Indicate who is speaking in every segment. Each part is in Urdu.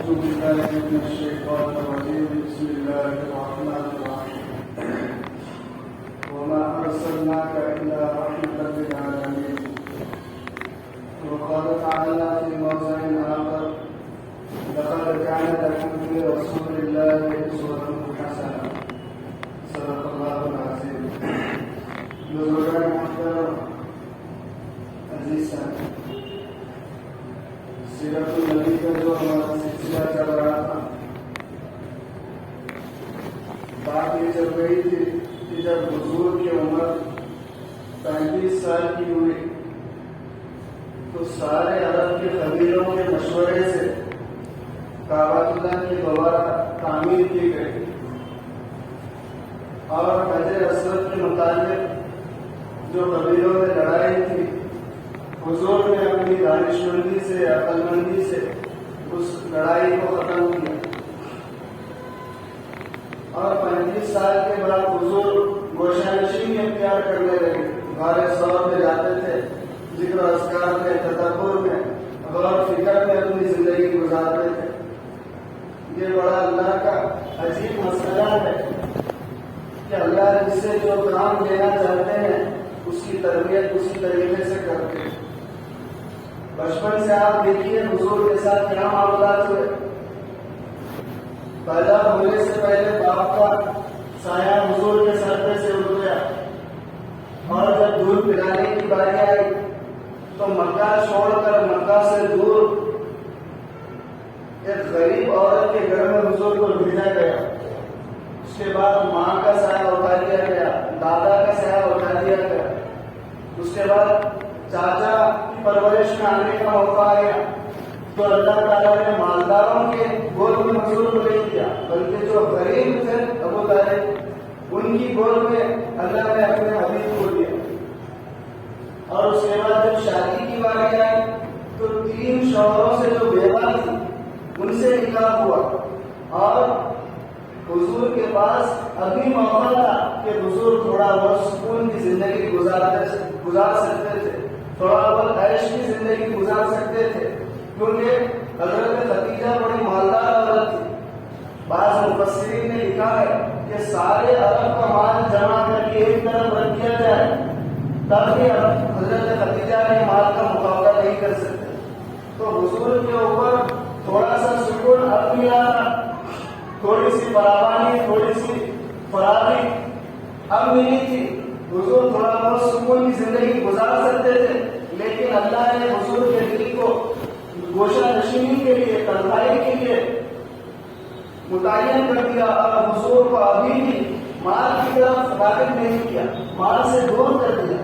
Speaker 1: بالله من الشيطان الرجيم. بسم الله الرحمن الرحيم. وما أرسلناك إلا رحمة للعالمين. وقال تعالى في موضع آخر: لقد كان لكم في رسول الله أسوة حسنة. صدق الله العظيم. بزرگان محترم عزیز صاحب، سیرت النبی کا جو ہمارا سلسلہ چل رہا تھا، بات یہ چل رہی تھی کہ جب حضور کی عمر 35 سال کی ہوئی تو سارے عرب کے قبیلوں کے مشورے سے کعبۃ اللہ کی دوبارہ تعمیر کی گئی اور حجر اسود کے متعلق جو قبیلوں میں لڑائی تھی، حضور نے اپنی دانش مندی سے، عقل مندی سے اس لڑائی کو ختم کیا اور 35 سال کے بعد حضور گوشہ نشینی اختیار کرنے لگے. غار ثور میں جاتے تھے، ذکر و اذکار میں، تدبر میں، غور و فکر میں اپنی زندگی گزارتے تھے. یہ بڑا اللہ کا عجیب مسئلہ ہے کہ اللہ جس سے جو کام لینا چاہتے ہیں اس کی تربیت اسی طریقے سے کرتے ہیں. بچپن سے آپ دیکھیے حضور کے ساتھ کیا معاملات ہوئے. پیدا ہونے سے پہلے باپ کا سایہ حضور کے سر پہ سے اٹھ گیا اور جب دودھ پلانے کی باری آئی تو مکہ چھوڑ کر مکہ سے دور ایک غریب عورت کے گھر میں حضور کو بھیجا گیا. اس کے بعد ماں کا سایہ اٹھا دیا گیا، دادا کا سایہ اٹھا دیا گیا. اس کے بعد چاچا کی پرورش میں آنے کا موقع آیا تو اللہ تعالیٰ نے مالداروں کے گود میں حضور کو نہیں دیا، بلکہ جو غریب تھے ابو طالب ان کی گود میں اللہ نے اپنے حبیب کو دیا. اور اس کے بعد جب شادی کی باری آئی تو 3 شوہروں سے جو بیوہ تھی ان سے نکاح ہوا اور حضور کے پاس ابھی موقع تھا کہ حضور تھوڑا بہت سکون کی زندگی گزار سکتے تھے، تھوڑا بہت عیش کی زندگی گزار سکتے تھے، کیونکہ حضرت خدیجہ بڑی مالدار عورت تھی. بعض مفسرین نے لکھا ہے کہ سارے عرب کا مال جمع کر کے ایک طرف رکھ دیا جائے تب بھی حضرت خدیجہ کے مال کا مقابلہ نہیں کر سکتے. تو حضور کے اوپر تھوڑا سا سکون اب ملا تھا، تھوڑی سی فراوانی، تھوڑی سی فراغی اب ملی تھی. حضور تھوڑا بہت سکون کی زندگی گزار سکتے تھے، لیکن اللہ نے حضور کے دل کو گوشہ نشینی کے لیے، تنہائی کے لیے متعین کر دیا اور حضور کو ابھی بھی مال کی طرف راغب نہیں کیا، مال سے دور کر دیا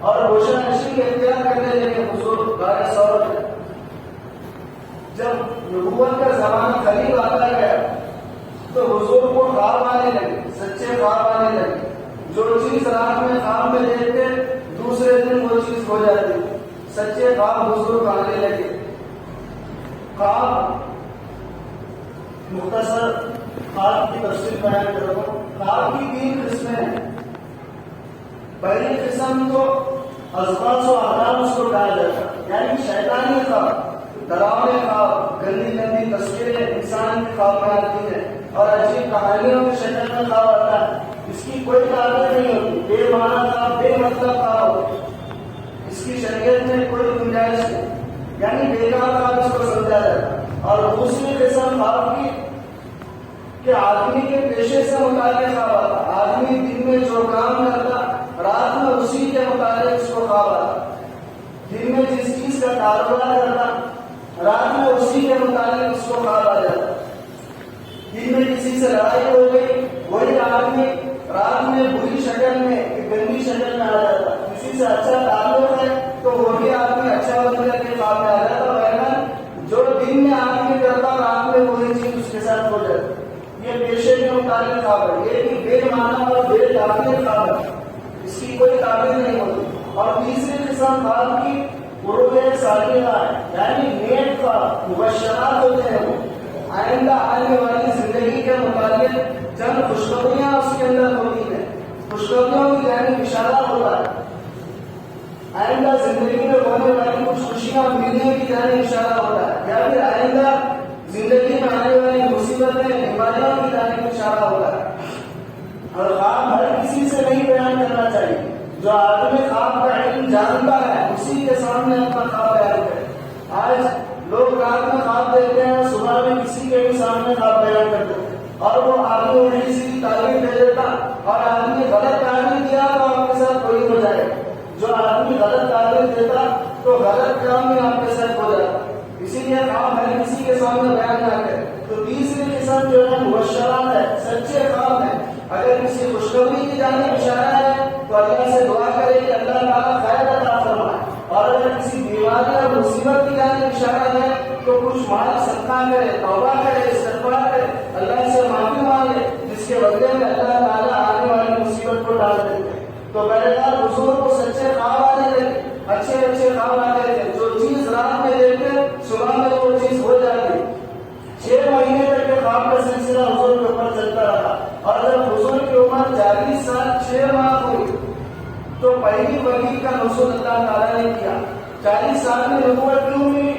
Speaker 1: اور گوشہ نشینی اختیار کرنے لگے. حضور غار ثور میں جب نبوت کا زمانہ قریب آتا گیا تو حضور کو خواب آنے لگے، سچے خواب آنے لگے. جو چیز رات میں خواب میں دیکھتے دوسرے دن وہ چیز ہو جاتی. سچے خواب حضور کو آنے لگے. خواب مختصر خواب کی تفصیل بیان کروں. خواب کی 3 قسمیں ہیں. پہلی قسم تو ازواج و احلام اس کو کہا جاتا ہے، یعنی شیطانی خواب، ڈراؤنے خواب، گندی گندی تصویریں انسان کے خواب میں آتی ہیں اور عجیب کہانیوں کی شکل میں خواب آتا ہے. اس کی کوئی تعبیر نہیں ہوتی، بے معنی خواب، بے مطلب خواب ہوتی. اس کی شریعت میں کوئی گنجائش نہیں، یعنی بیکار خواب اس کو سمجھا جاتا ہے. اور دوسری قسم خواب کی کہ آدمی کے پیشے سے متعلق خواب آتا. آدمی دن میں جو کام کرتا رات میں اسی کے متعلق اس کو خواب آتا. دن میں جس چیز کا کاروبار کرتا رات میں اسی کے متعلق اس کو خواب آ جاتا. دن میں کسی سے لڑائی ہو گئی، وہی آدمی رات میں بری شکل میں، گندی شکل میں آ جاتا. کسی سے اچھا تعلق ہے تو وہی آدمی اچھا بن کر کے خواب میں آ جاتا. جو دن میں آدمی کرتا رات میں وہی چیز اس کے ساتھ ہو جاتی. یہ پیشے کے متعلق خواب ہے، یہ بھی بے معنی اور بے تعبیر خواب ہے، اس کی کوئی تعبیر نہیں ہوتی. اور تیسری قسم خواب کی قرب صالحہ ہے، یعنی نیک خواب، مبشرات ہوتے ہیں. وہ آئندہ آنے والی زندگی کے متعلق چند خوشخبریاں اس کے اندر ہوتی ہیں. خوشخبریوں کی یعنی اشارہ ہوتا ہے. آئندہ زندگی میں ہونے والی کچھ خوشیاں ملنے کی جانب اشارہ ہوتا ہے، یا پھر آئندہ زندگی میں مصیبتیں بیماریوں کی جانب اشارہ ہوتا ہے. اور خواب ہر کسی سے نہیں بیان کرنا چاہیے. جو آدمی خواب کا علم جانتا ہے اسی کے سامنے اپنا خواب بیان کرے. آج لوگ رات میں خواب دیکھتے ہیں، صبح میں کسی کے بھی سامنے خواب بیان کرتے ہیں، اور وہ آدمی الٹی سیدھی تعلیم دے دیتا، اور آدمی غلط تعلیم دیا تو آپ کے ساتھ کوئی ہو جائے. جو آدمی غلط تعلیم دیتا تو غلط کام بھی آپ کے ساتھ ہو جاتا. اسی لیے خواب ہر کسی کے سامنے بیان نہ کرے. تو تیسری قسم جو ہے مبشرات ہے، سچے خواب ہے. اگر کسی خوشخبری کی جانب اشارہ ہے تو اللہ سے دعا کرے کہ اللہ تعالیٰ خیر عطا فرمائے. اور اگر کسی بیماری اور مصیبت کی جانب اشارہ ہے تو کچھ مال صدقہ کرے، توبہ کرے، استغفار کرے، اللہ سے معافی مانگے، جس کے بدلے میں اللہ تعالیٰ آنے والی مصیبت کو ڈال دیتے ہیں. تو بہرحال حضور کو سچے خواب آنے لگے، اچھے اچھے خواب آتے تھے. جو چیز رات میں دیکھتے صبح میں وہ چیز ہو جاتی. 6 مہینے تک کے خواب کا سلسلہ حضور کے اوپر چلتا رہا. اور جب حضور کی عمر 40 سال 6 ماہ ہوئی تو پہلی وحی کا نزول اللہ تعالیٰ نے کیا. 40 سال میں نبوت کیوں ہوئی؟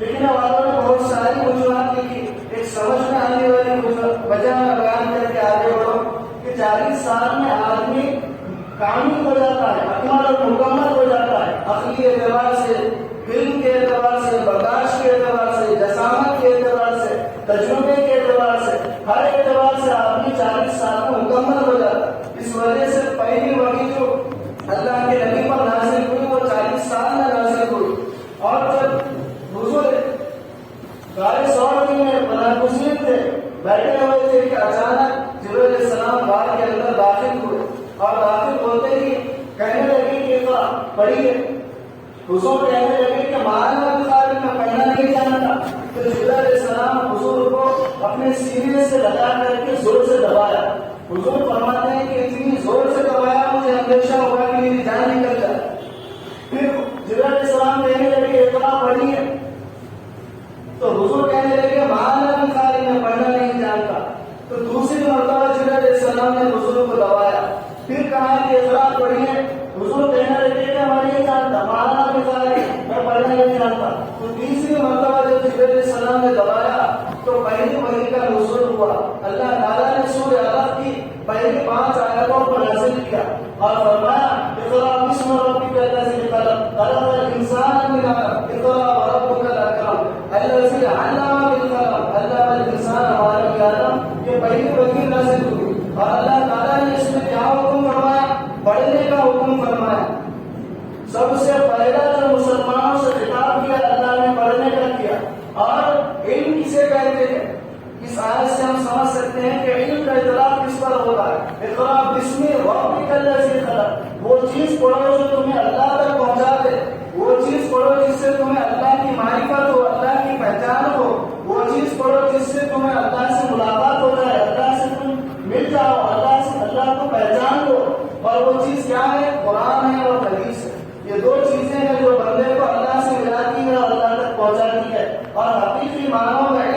Speaker 1: لکھنے والوں نے بہت ساری وجوہات لکھی. ایک سمجھ میں آنے والی وجہ میں بیان کر کے آگے بڑھو کہ 40 سال میں آدمی کامل ہو جاتا ہے، اکمل اور مکمل ہو جاتا ہے. عقلی اعتبار سے، علم کے اعتبار سے، برداشت کے اعتبار سے، جسامت کے اعتبار سے، تجربے کے اعتبار سے، ہر اعتبار سے آدمی 40 سال میں مکمل ہو جاتا ہے. اس وجہ سے پہلی وحی جو اللہ کے نبی پر نازل ہوئی وہ 40 سال میں نازل ہوئی. اور جب حضور غار ثور میں پناہ تھے، بیٹھے ہوئے تھے کہ اچانک جبرائیل علیہ السلام غار کے اندر داخل ہوئے، اور داخل ہوتے ہی کہنے لگے کہ اقرا پڑھیے. حضور کہنے لگے کہ معلوم الخالق میں پڑھنا نہیں جانتا. تو جبرائیل علیہ السلام حضور کو اپنے سینے سے لگا کر کے زور سے دبایا. حضور فرماتے ہیں کہ اتنی زور سے دبایا مجھے اندیشہ ہوا کہ میری جان نکل جائے. پھر جبرائیل علیہ السلام کہنے لگے اقرا پڑھیے. تو حضور کہنے لگے معلوم الخالق میں پڑھنا نہیں جانتا. تو دوسری مرتبہ جبرائیل علیہ السلام نے حضور کو دبایا. پھر کہا کہ اقرا پڑھیے. حضور کہنے لگے کہ میں نہیں جانتا، معلوم الخالق میں پڑھنا نہیں جانتا. تو تیسری مرتبہ جب جبرائیل علیہ السلام نے دبایا تو پہلی وحی کا نزول ہوا. اللہ تعالیٰ نے سورہ علق کی پہلی 5 آیتوں کو نازل کیا اور فرمایا اقرا بسم ربک الذی خلق خلق الانسان من علق اقرا وربک الاکرم الذی علم بالقلم علم الانسان ما لم یعلم. یہ پہلی وحی نازل ہوئی اور اللہ تعالیٰ نے اس میں کیا حکم فرمایا؟ پڑھنے کا حکم فرمایا. سب سے پہلا جو مسلمانوں سے خطاب کیا اللہ نے پڑھنے کا کیا. اور علم کسے کہتے ہیں؟ اس آیت سے ہم سمجھ سکتے ہیں کہ علم کا اطلاق کس پر ہوتا ہے. اقرا بسم ربک الذی خلق. وہ چیز پڑھو جو تمہیں اللہ تک پہنچا دے، وہ چیز پڑھو جس سے تمہیں اللہ کی معرفت ہو، اللہ کی پہچان ہو، وہ چیز پڑھو جس سے تمہیں اللہ سے ملاقات ہو جائے، اللہ سے تم مل جاؤ، اللہ کو پہچان لو. اور وہ چیز کیا ہے؟ قرآن ہے اور حدیث ہے. یہ 2 چیزیں ہیں جو بندے کو اللہ سے ملاتی ہے اور اللہ تک پہنچاتی ہے. اور حقیقی معنوں میں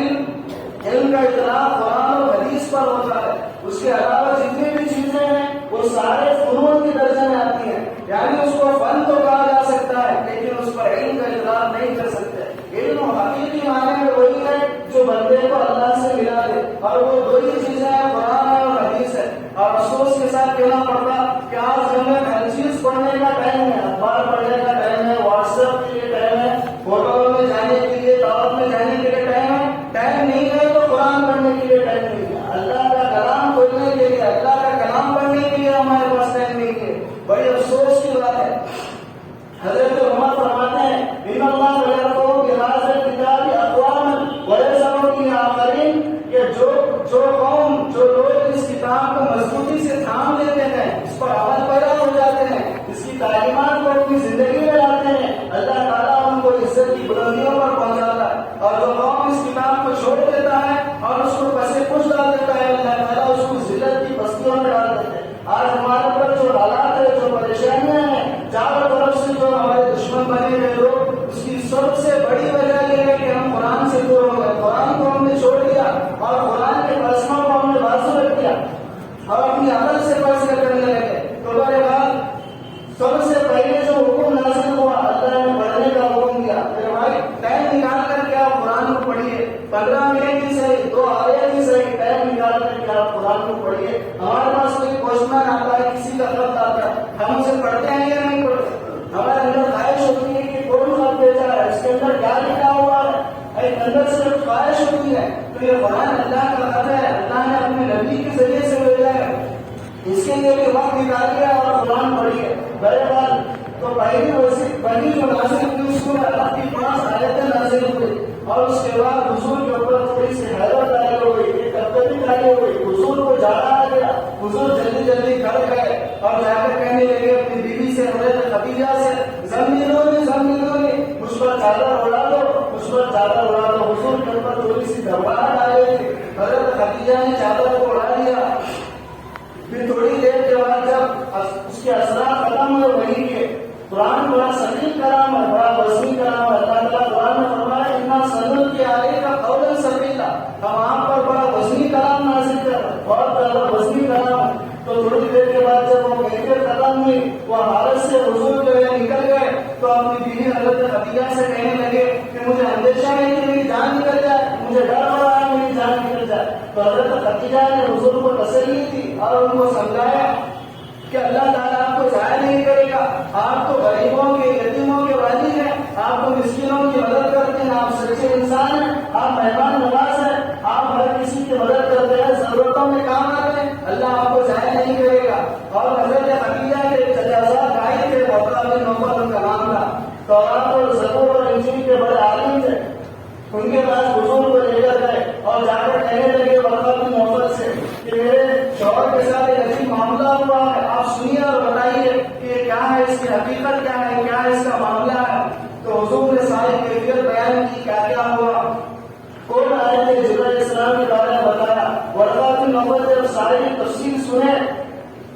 Speaker 1: علم کا اطلاق قرآن اور حدیث پر ہوتا ہے. اس کے علاوہ جتنی بھی چیزیں ہیں وہ سارے فنون کے درجے میں آتی ہیں. یعنی اس کو فن تو کہا جا سکتا ہے لیکن اس پر علم کا اطلاق نہیں کر سکتے. علم حقیقی معنی میں وہی ہے جو بندے کو اللہ سے ملا دے. اور وہ 2 ہی چیزیں ہیں، قرآن ہے اور حدیث ہے. اور افسوس کے ساتھ کہنا پڑتا کہ آج ہمیں ہر چیز پڑھنے کا ٹائم ہے، اخبار پڑھنے کا ٹائم ہے، واٹس ایپ کے لیے ٹائم ہے، ہوٹلوں میں جانے کے لیے، دعوت میں جانے کے لیے ٹائم ہے. ٹائم نہیں ہے تو قرآن پڑھنے کے لیے ٹائم نہیں ہے. اللہ کا کلام کھولنے کے لیے، اللہ کا کلام پڑھنے کے لیے ہمارے پاس ٹائم نہیں ہے. بڑی افسوس کی بات ہے. حضرت عمر فرماتے ہیں ان اللہ یرفع بہذا الکتاب اقواما ویذر به آخرین، کہ جو قوم، جو لوگ اس کتاب کو مضبوطی سے تھام لیتے ہیں، اس پر عمل پیرا ہو جاتے ہیں، اس کی تعلیمات کو اپنی زندگی میں لاتے ہیں، اللہ تعالیٰ ان کو عزت کی بلندیوں پر پہنچاتا ہے. اور جو قوم اس کتاب کو چھوڑ دیتا ہے اور اس کو پسے پوچھ ڈال دیتا ہے، اللہ تعالیٰ اس کو ذلت کی بستیوں میں ڈال دیتے ہیں. آج ہمارے پر جو حالات ہے، جو پریشانیاں ہیں، چاروں طرف سے جو ہمارے دشمن بنے ہوئے لوگ، اس کی سب سے بڑی وجہ یہ ہے کہ ہم قرآن سے دور ہو گئے. قرآن کو ہم نے چھوڑ دیا اور قرآن کے فلسفوں کو ہم نے بازو رکھ دیا اور اپنی عقل سے فیصلے کرنے لگے. تو بہرحال سب سے پہلے جو حکم نازل ہوا اللہ نے پڑھنے کا حکم دیا. میرے بھائی ٹائم نکال کر کے آپ قرآن کو پڑھیے. 15 منٹ ہی صحیح، 2 آیت ہی صحیح ٹائم نکال کر کے آپ قرآن کو پڑھیے. ہمارے پاس کوئی کوشچن آتا ہے، کسی کا خط آتا ہے، ہم اسے پڑھتے ہیں یا نہیں پڑھتے؟ ہمارے اندر خواہش ہوتی ہے کہ کون خط بھیجا ہے، اس کے اندر کیا لکھا ہوا ہے، ایک اندر سے خواہش ہوتی ہے. تو یہ قرآن اللہ کا خط ہے، اللہ نے اپنے نبی کے ذریعے سے بھیجا ہے، اس کے لیے بھی وقت نکالیے اور قرآن پڑھیے. بہرحال تو پہلی جو نازل ہوئی اس میں اللہ کی 5 آیتیں نازل ہوئی، اور اس کے بعد حضور کے اوپر تھوڑی سی حیرت تاری ہو گئی، ایک کبھی تاری ہو گئی. حضور کو جانا آ گیا، حضور جلدی جلدی گھر گئے اور جا کر کہنے لگے اپنی بیوی سے، حضرت خدیجہ سے، زمینوں مجھ پر چادر اڑا دو، مجھ پر چادر اڑا دو. حضور کے اوپر تھوڑی سی گھبراہٹ آ گئی تھی، حضرت خدیجہ نے چادر کو اڑا دیا. پھر تھوڑی دیر کے بعد جب اس کے اثرات ختم ہوئے وہی کے، قرآن بڑا سلیم کلام ہے، بڑا وسیع کلام ہے. اللہ تعالیٰ قرآن میں فرمایا اتنا سنل کے آگے کا قول سبیلا، ہم آپ پر بڑا وسیع کلام نازل کر، بہت بڑا وسیع کلام ہے. تو تھوڑی دیر کے بعد جب وہ کیفیت ختم ہوئی، وہ حالت سے حضور جو ہے نکل گئے، تو اپنی بیوی حضرت خدیجہ سے کہنے لگے کہ مجھے اندیشہ ہے کہ میری جان نکل جائے، مجھے ڈر ہو رہا ہے میری جان نکل جائے. تو حضرت خدیجہ نے حضور کو تسلی دی اور ان کو سمجھایا کہ اللہ تعالیٰ آپ کو ضائع نہیں کرے گا، آپ تو غریبوں کے، یتیموں کے والد ہیں، آپ تو مسکینوں کی مدد کرتے ہیں، آپ سچے انسان ہیں، آپ مہمان نواز ہیں، آپ ہر کسی کی مدد کرتے ہیں، ضرورتوں میں کام آتے ہیں، اللہ آپ کو ضائع نہیں کرے گا. اور حضرت خدیجہ کے چچا بھائی تھے، وقت بن نوفل ان کا نام تھا، تورات اور زبور اور انجیل کے بڑے عالم تھے. ان کے پاس حضور کو لے کر گئے اور جا کر کہنے لگے وقت بن نوفل سے کہ میرے شوہر کے ساتھ ایک عجیب معاملہ ہوا ہے، آپ سنیے اور بتائیے کہ یہ کیا ہے، اس کی حقیقت کیا ہے، کیا ہے اس کا معاملہ ہے. تو حضور نے ساری کیفیت بیان کی، کیا کیا ہوا، کون آئے تھے، جبرائیل علیہ السلام کے بارے میں بتایا. ورقہ بن نوفل جب ساری تفصیل سنے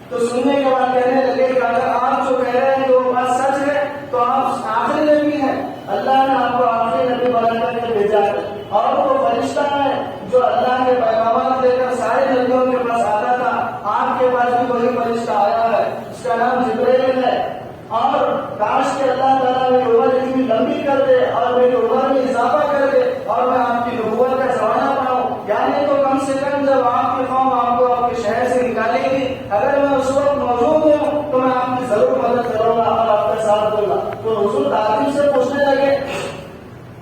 Speaker 1: تو سننے کے بعد کہنے لگے کہ اگر آپ جو کہہ رہے ہیں کہ وہ بات سچ ہے تو آپ آخری نبی ہیں، اللہ نے آپ کو آخری نبی بنا کر کے بھیجا ہے، اور وہ فرشتہ ہے جو اللہ کے پیغامات لے کر سارے نبیوں کے پاس آتا تھا، آپ کے پاس بھی وہی فرشتہ آیا ہے، اس کا نام جبرائیل ہے. اور کاش کہ اللہ تعالیٰ میری عمر اتنی لمبی کر دے اور میری عمر میں اضافہ کر دے اور میں آپ کی نبوت کا زمانہ پاؤں، یعنی تو کم سے کم جب آپ کی قوم آپ کو آپ کے شہر سے نکالے گی، اگر میں اس وقت موجود ہوں تو میں آپ کی ضرور مدد کروں گا اور آپ کا ساتھ دوں گا. تو حضور تعجب سے پوچھنے لگے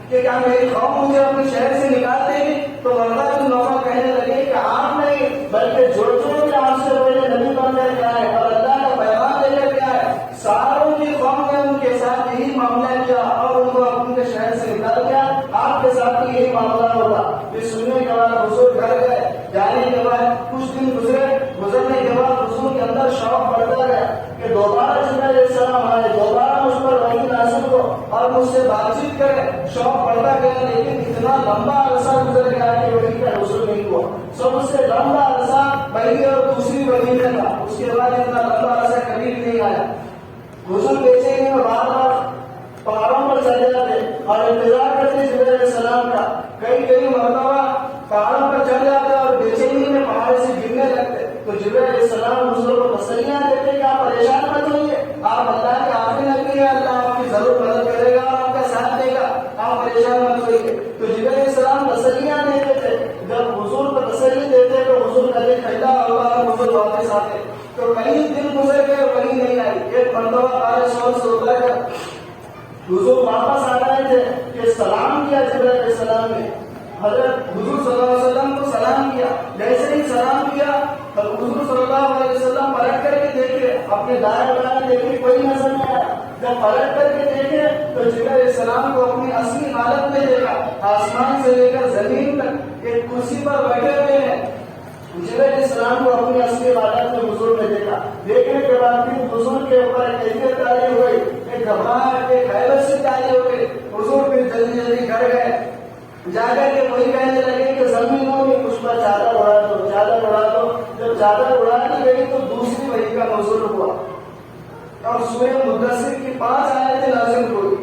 Speaker 1: کہ کیا میری قوم مجھے اپنے شہر سے نکال دے گی؟ تو ورقہ بن نوفل کہنے لگے کہ آپ نہیں بلکہ جو بھی آپ سے پہلے نبی بن کر کے آئے اور اللہ کا پیغام لے کر کے آئے، ساروں کی قوم نے ان کے ساتھ یہی معاملہ کیا اور ان کو اپنے شہر سے نکال دیا، آپ کے ساتھ بھی یہی معاملہ ہوگا. یہ سننے کے بعد حضور گھر گئے، جانے کے بعد کچھ دن گزرنے کے بعد حضور کے اندر شوق بڑھتا گیا کہ دوبارہ جبرائیل علیہ السلام آئے، دوبارہ مجھ پر وحی نازل ہو اور مجھ سے بات چیت کرے. شوق بڑھتا گیا، لیکن اتنا لمبا عرصہ گزر گیا کہ وحی کا حصول نہیں ہوا. سب سے لمبا عرصہ پہلی اور دوسری وحی میں تھا، اس کے بعد اتنا لمبا عرصہ کبھی بھی نہیں آیا. حضور بیچے گئے میں بار بار پہاڑوں پر چل جاتے اور انتظار کرتے جبرائیل علیہ السلام کا. کئی مرتبہ پہاڑوں پر چڑھ جاتے اور بے چینی میں پہاڑ سے گرنے لگتے. تو جبرائیل علیہ السلام حضور کو تسلیاں دیتے کہ آپ پریشان مت ہوئیے، آپ اللہ کے آخری نبی ہیں، اللہ آپ کی ضرور مدد کرے گا اور آپ کا ساتھ دے گا، آپ پریشان مت ہوئیے. تو جبرائیل علیہ السلام تسلیاں دیتے تھے. جب حضور کو تسلی دیتے تو حضور کبھی ٹھنڈا ہوگا اور حضور واپس آتے. تو کئی دن گزر گئے وہی نہیں آئی. ایک مرتبہ بارش سے اتر کر حضور واپس آ رہے تھے کہ سلام کیا جبرائیل علیہ السلام نے، حضرت حضور صلی اللہ علیہ وسلم کو سلام کیا. جیسے ہی سلام کیا تو حضور صلی اللہ علیہ وسلم پلٹ کر کے دیکھے، اپنے دائیں بائیں دیکھے، کوئی نظر نہیں آیا. جب پلٹ کر کے دیکھے تو جبرائیل علیہ السلام کو اپنی اصلی حالت میں دیکھا، آسمان سے لے کر زمین تک ایک کرسی پر بیٹھے ہوئے ہیں. جبرائیل علیہ السلام کو اپنی اصلی حالت میں حضور نے دیکھا. دیکھنے کے بعد پھر حضور کے اوپر ایک کیفیت تاری ہوئی، ایک گھبراہٹ، ایک حیرت سے تاری ہو گئی. حضور پھر جلدی گھر گئے، جا کر کے وہی کہنے لگے کہ زمینوں میں اس پر چادر اڑا دو، چادر اڑا دو. جب چادر اڑا دی گئی تو دوسری وحی کا نزول ہوا اور سورہ مدثر کی 5 آیتیں نازل ہوئی.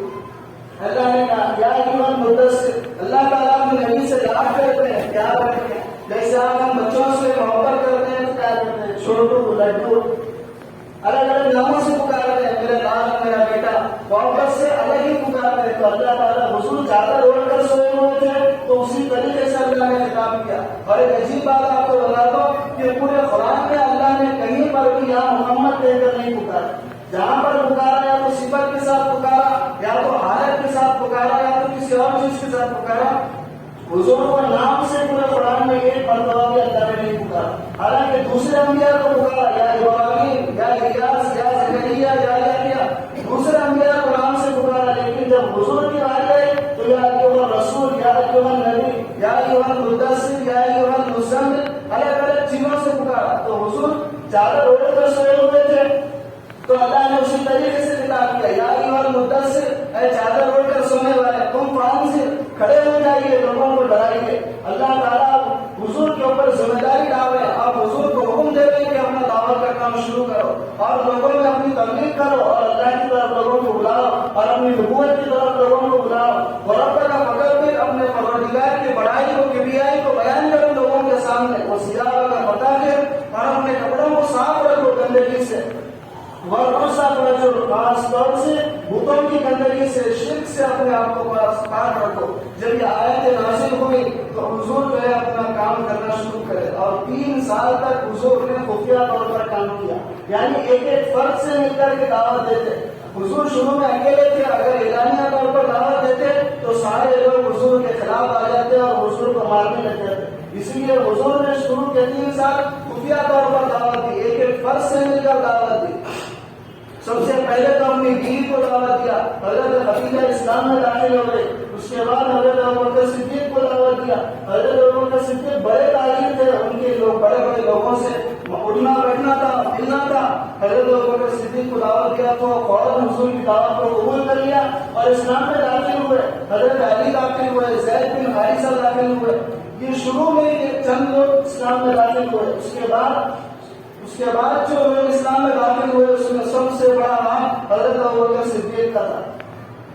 Speaker 1: اللہ نے کہا یا ایھا المدثر، اللہ تعالیٰ اپنے نبی سے یاد کرتے ہیں، کیا کرتے ہیں؟ جیسے آپ ہم بچوں سے محبت کرتے ہیں تو کیا کرتے ہیں؟ چھوٹو کو لڈو الگ الگ ناموں سے پکارتے ہیں، میرا لال، میرا بیٹا. واپس سے الگ ہی پکارتے ہیں. تو اللہ تعالیٰ حضور چادر اوڑھ کر سوئے ہوئے تھے تو اسی طریقے سے اللہ نے خطاب کیا. اور ایک عجیب بات آپ کو بتاتا ہوں کہ پورے قرآن میں اللہ نے کہیں پر بھی یا محمد کہہ کر نہیں پکارا. جہاں پر پکارا یا تو صفت کے ساتھ پکارا, یا تو حالت کے ساتھ پکارا, یا تو کسی اور چیز کے ساتھ پکارا. حضور کو نام سے پورے قرآن میں ایک مرتبہ بھی اللہ نے نہیں پکارا. حالانکہ دوسرے انبیاء کو پکارا, یا ابراہیم, یا الیاس, یا زکریا, یا یحییٰ, دوسرے انبیاء کو نام سے پکارا. لیکن جب حضور کی بات آئی تو یا ایھا الرسول, یا ایھا النبی, یا ایھا المدثر, یا ایھا المزمل, الگ الگ چیزوں سے پکارا. تو حضور چادر اوڑھ کر سوئے ہوئے تھے تو اللہ نے اسی طریقے سے خطاب کیا, یا ایھا المدثر, اے چادر اوڑھ کر سونے والے, تم فانذر, کھڑے ہو جائیے, لوگوں کو ڈرائیے. اللہ تعالیٰ حضور کے اوپر ذمہ داری ڈال رہے ہیں. آپ حضور کو حکم دے رہے ہیں کہ اپنا دعوت کا کام شروع کرو اور لوگوں میں اپنی تبلیغ کرو اور اللہ کی طرف لوگوں کو بلاؤ اور اپنی نبوت کی طرف لوگوں کو بلاؤ. اور ربنا فکبر, اپنے پروردگار کی بڑائی کو, کبریائی کو بیان کرو لوگوں کے سامنے. وہ سیاہ کا پتہ ہے اور اپنے کپڑوں کو صاف رکھو گندگی سے. خاص طور سے بتوں کی گندگی سے, شرک سے اپنے آپ کو پاک رکھو. جب یہ آیت نازل ہوئی تو حضور جو ہے اپنا کام کرنا شروع کرے اور 3 سال تک حضور نے خفیہ طور پر کام کیا. یعنی ایک ایک فرد سے مل کر کے دعوت دیتے. حضور شروع میں اکیلے تھے, اگر اعلانیہ طور پر دعوت دیتے تو سارے لوگ حضور کے خلاف آ جاتے اور حضور کو مارنے لگ جاتے. اس لیے حضور نے شروع کے 3 سال خفیہ طور پر دعوت دی, ایک ایک فرد سے مل کر دعوت دی. سب سے پہلے تو اپنی بیوی کو دعوت دیا, حضرت خدیجہ اسلام میں داخل ہو گئے. اس کے بعد حضرت ابوبکر صدیق کو دعوت دیا. حضرت ابوبکر صدیق بڑے تاجر تھے, ان کے لوگ بڑے بڑے لوگوں سے اٹھنا بیٹھنا تھا, ملنا تھا. حضرت ابوبکر صدیق کو دعوت دیا تو فوراً حضور کی دعوت کو قبول کر لیا اور اسلام میں داخل ہوئے. حضرت علی داخل ہوئے, زید بن حارثہ داخل ہوئے. یہ شروع میں چند لوگ اسلام میں داخل ہوئے. اس کے بعد جو لوگ اسلام میں داخل ہوئے اس میں سب سے بڑا نام حضرت ابوبکر صدیق کا تھا,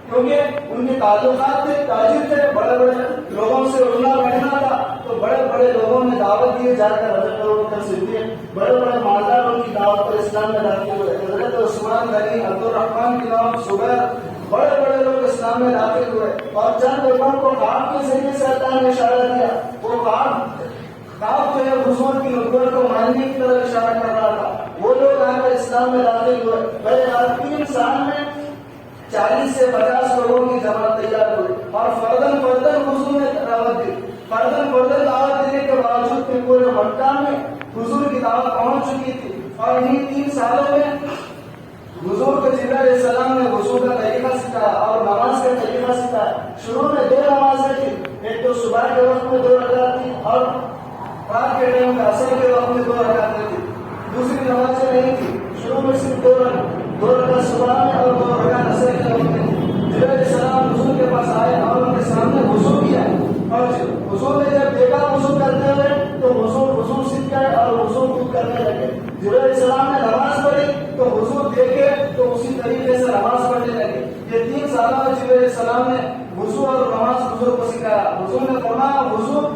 Speaker 1: کیونکہ ان کے تعلقات تھے, تاجر تھے, بڑے بڑے لوگوں سے اٹھنا بیٹھنا تھا. تو بڑے بڑے لوگوں نے دعوت دیے جا کر حضرت ابوبکر صدیق بڑے بڑے مالداروں کی دعوت پر اسلام میں داخل ہوئے. حضرت عثمان غنی, عبدالرحمان کی نام زبیر, بڑے بڑے لوگ اسلام میں داخل ہوئے. اور چند لوگوں کو خواب کے ذریعے سے اللہ نے اشارہ دیا. وہ خواب جو ہے حضور کی نبوت کو ماننے کی طرف اشارہ کر رہا تھا. وہ لوگ آ کر اسلام میں داخل ہوئے. پہلے 3 سال میں 40 سے 50 لوگوں کی جماعت تیار ہوئی اور فردن حضور نے دعوت دی. فردن دعوت دینے کے باوجود بھی پورے مکہ میں حضور کی دعوت پہنچ چکی تھی. اور انہیں 3 سالوں میں حضور کو جبرائیل علیہ السلام نے وضو کا طریقہ سکھایا اور نماز کا طریقہ سکھایا. شروع میں 2 نمازیں تھی, ایک تو صبح کے وقت میں 2 رکعت تھی اور رات کے ٹائم میں عصر کے وقت میں 2 رکعتیں تھی. دوسری نمازیں نہیں تھی. شروع میں صرف 2 رکعت صبح میں اور 2 رکعت عصر کے وقت میں تھی. جبرائیل علیہ السلام حضور کے پاس آئے اور ان کے سامنے وضو کیا. اور حضور نے جب دیکھا وضو کرتے ہوئے تو حضور سیکھ گئے اور وضو خود کرنے لگے. جبرائیل علیہ السلام نے نماز پڑھی تو حضور دیکھے تو اسی طریقے سے نماز پڑھنے لگے. یہ 3 سالوں میں جبرائیل علیہ السلام نے وضو اور نماز حضور کو سکھایا. حضور نے فرمایا وضو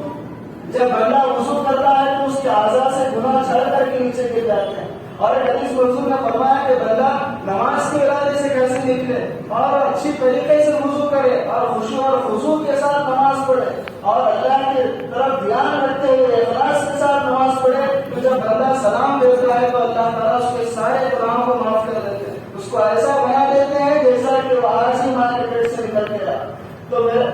Speaker 1: جب بندہ وضو کرتا ہے تو اس کے اعضاء سے گناہ چھڑ کر کے نیچے گر جاتے ہیں. اور ایک حدیث میں حضور نے فرمایا کہ بندہ نماز کے ارادے سے کیسے نکلے اور اچھی طریقے سے وضو کرے اور خشوع اور خضوع کے ساتھ نماز پڑھے اور اللہ کی طرف دھیان رکھتے ہوئے اخلاص کے ساتھ نماز پڑھے. تو جب بندہ سلام دیتا ہے تو اللہ تعالیٰ اس کے سارے گناہوں کو معاف کر دیتے ہیں, اس کو ایسا بنا دیتے ہیں جیسا کہ وہ آج ہی ماں کے پیٹ سے نکل گیا. تو میرے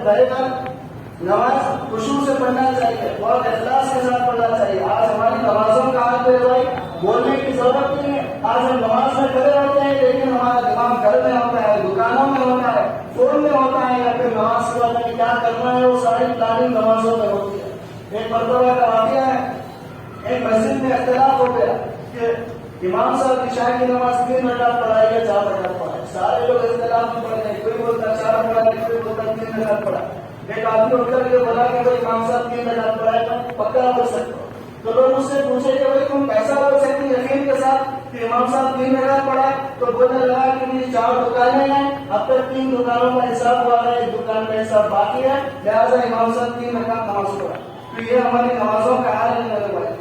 Speaker 1: نماز خشوع سے پڑھنا چاہیے, بہت اخلاص کے ساتھ پڑھنا چاہیے. آج ہماری نمازوں کا حال ہے بھائی, بولنے کی ضرورت نہیں ہے. آج ہم نماز میں کھڑے ہوتے ہیں لیکن ہمارا دماغ گھر میں ہوتا ہے, دکانوں میں ہوتا ہے, فون میں ہوتا ہے, یا پھر نماز کے بعد کیا کرنا ہے وہ ساری پلاننگ نمازوں میں ہوتی ہے. ایک مرتبہ کا واقعہ ہے, ایک مسجد میں اختلاف ہو گیا کہ امام صاحب عشاء کی نماز 3 رکعت پڑھائی یا 4 رکعت پڑھائی. سارے لوگ اختلاف میں پڑھ رہے ہیں, کوئی بولتا 4 پڑھائی, کوئی بولتا 3 رکعت پڑھا. ایک آدمی اٹھ کر کے بولا کہ بھائی امام صاحب 3 رکعت پڑھائے تو پکا بول سکتے ہو. تو لوگ اس سے پوچھے کہ بھائی تم کیسا بول سکتے یقین کے ساتھ کہ امام صاحب 3 رکعت پڑھائے؟ تو بولنے لگا کہ میری 4 دکانیں ہیں, اب تک 3 دکانوں کا حساب ہوا ہے, 1 دکان کا حساب باقی ہے, لہٰذا امام صاحب 3 رکعت نماز پڑھا. تو یہ ہماری نمازوں کا حال ہے میرے بھائی.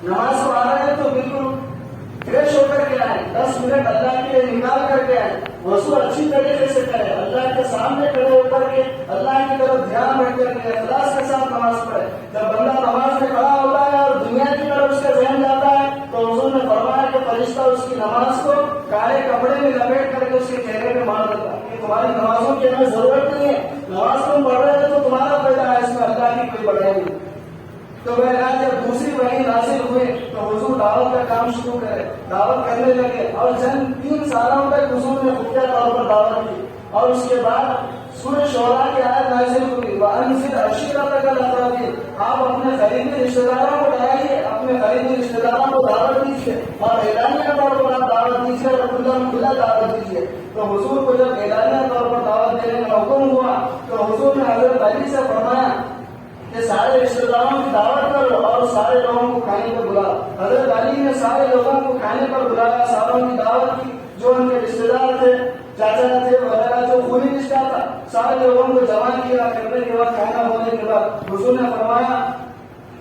Speaker 1: نماز کو آ رہے ہیں تو بالکل فریش ہو کر کے آئے, 10 منٹ اللہ کے لیے نکال کر کے آئے. وضو اچھی طریقے سے کرے، اللہ کے سامنے کھڑے ہو کر کے اللہ کی طرف دھیان رکھ کر کے اخلاص کے ساتھ نماز پڑھے۔ جب بندہ نماز میں کھڑا ہوتا ہے اور دنیا کی طرف اس کا ذہن جاتا ہے تو حضور نے فرمایا کہ فرشتہ اس کی نماز کو کالے کپڑے میں لپیٹ کر کے اس کے چہرے پہ مار دیتا ہے کہ تمہاری نمازوں کی ہمیں ضرورت نہیں ہے، نماز تم پڑھ رہے تھے تو تمہارا فائدہ ہے، اس میں اللہ کی کوئی بڑائی نہیں۔ تو میں جب دوسری وحی نازل ہوئے تو حضور دعوت کا کام شروع کرے، دعوت کرنے لگے، اور چند 3 سالوں تک حضور نے خفیہ طور پر دعوت کی، اور اس کے بعد سورہ شعراء کی آیت نازل ہوئی وَأَنذِرْ عَشِيرَتَكَ الْأَقْرَبِينَ، آپ اپنے قریبی رشتے داروں کو ڈرائیے، اپنے قریبی رشتے داروں کو دعوت دیجیے، اور اعلانیہ طور پر آپ دعوت دیجیے اور کھلا دعوت دیجیے۔ تو حضور کو جب اعلانیہ طور پر دعوت دینے کا حکم ہوا تو حضور نے حضرت علی سے فرمایا کہ سارے رشتے داروں کی دعوت کرو اور سارے لوگوں کو کھانے پر بلاؤ۔ حضرت علی نے سارے لوگوں کو کھانے پر بلایا، ساروں کی دعوت کی، جو ان کے رشتے دار تھے، چاچا تھے وغیرہ، جو خونی رشتہ تھا، سارے لوگوں کو جمع کیا کرنے کے بعد کھانا ہونے کے بعد حضور نے فرمایا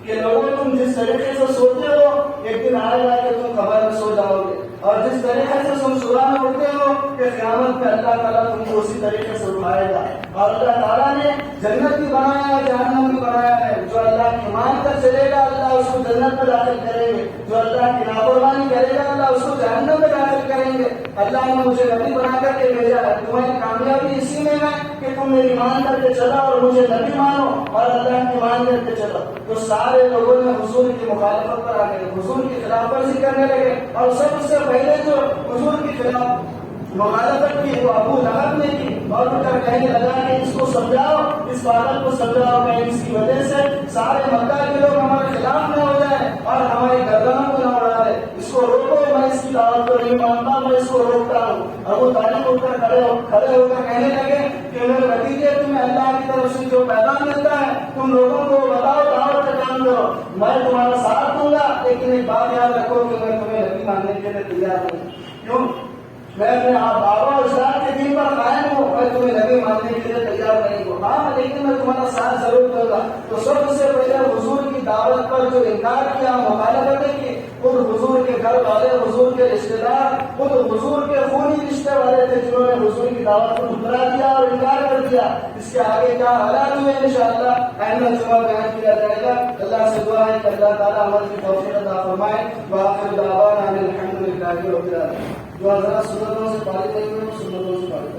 Speaker 1: کہ لوگوں تم جس طریقے سے سوتے ہو ایک دن آئے گا کہ تم قبر میں سو جاؤ گے، اور جس طریقے سے تم صبح میں اٹھتے ہو کہ قیامت میں اللہ تعالیٰ تم کو اسی طریقے سے اٹھائے گا۔ اور اللہ تعالیٰ نے جنت بھی بنایا ہے، جہنم بھی بنایا ہے، جو اللہ کی مان کر چلے گا اللہ اس کو جنت میں داخل کریں گے، جو اللہ کی نافرمانی کرے گا اللہ اس کو جہنم میں داخل کریں گے۔ اللہ نے مجھے نبی بنا کر کے بھیجا ہے، تمہاری کامیابی اسی میں ہے کہ تم میری مان کر کے چلا اور مجھے نبی مانو اور اللہ کی مان کر کے چلو۔ تو سارے لوگوں نے حضور کی مخالفت پر آ گئے، حضور کی خلاف ورزی کرنے لگے، اور سب سے پہلے جو حضور کی خلاف مخالفت کی وہ ابو لہب نے کی، اور ان کا کہنے لگا کہ اس کو سمجھاؤ، اس بات کو سمجھاؤ کہ اس کی وجہ سے سارے مکہ کے لوگ ہمارے خلاف نہ ہو جائیں اور ہماری گردنوں کو نہ اڑا دے، اس کو روکو، میں اس کی دعوت کو نہیں مانتا، میں اس کو روکتا ہوں۔ ابو طالب اٹھ کر کھڑے ہو کر کہنے لگے کہ میرے بھتیجے تمہیں اللہ کی طرف سے جو پیغام ملتا ہے تم لوگوں کو بتاؤ، دعوت کا کام کرو، میں تمہارا ساتھ دوں گا، لیکن ایک بات یاد رکھو کہ میں تمہیں نبی ماننے کے لیے تیار نہیں۔ کیوں؟ میں اپنے بابا اور اجداد کے دین پر قائم ہوں، میں تمہیں نبی ماننے کے لیے تیار نہیں ہوں، ہاں لیکن میں تمہارا ساتھ ضرور دوں گا۔ تو سب سے پہلے حضور کی دعوت پر جو انکار کیا، مخالفتیں کی، خود حضور کے گھر والے، حضور کے رشتے دار، خود حضور کے خونی رشتے والے تھے جنہوں نے حضور کی دعوت کو ٹھکرا دیا اور انکار کر دیا۔ اس کے آگے کیا حالات ہوئے انشاءاللہ آئندہ جمعہ بیان کیا جائے گا۔ اللہ سے دعا ہے کہ اللہ تعالیٰ عمل کی توفیق عطا فرمائے۔ وآخر دعوانا ان الحمد للہ رب العالمین۔ جو حضرات سنتوں سے پاری نہیں ہوئے سنتوں سے پاری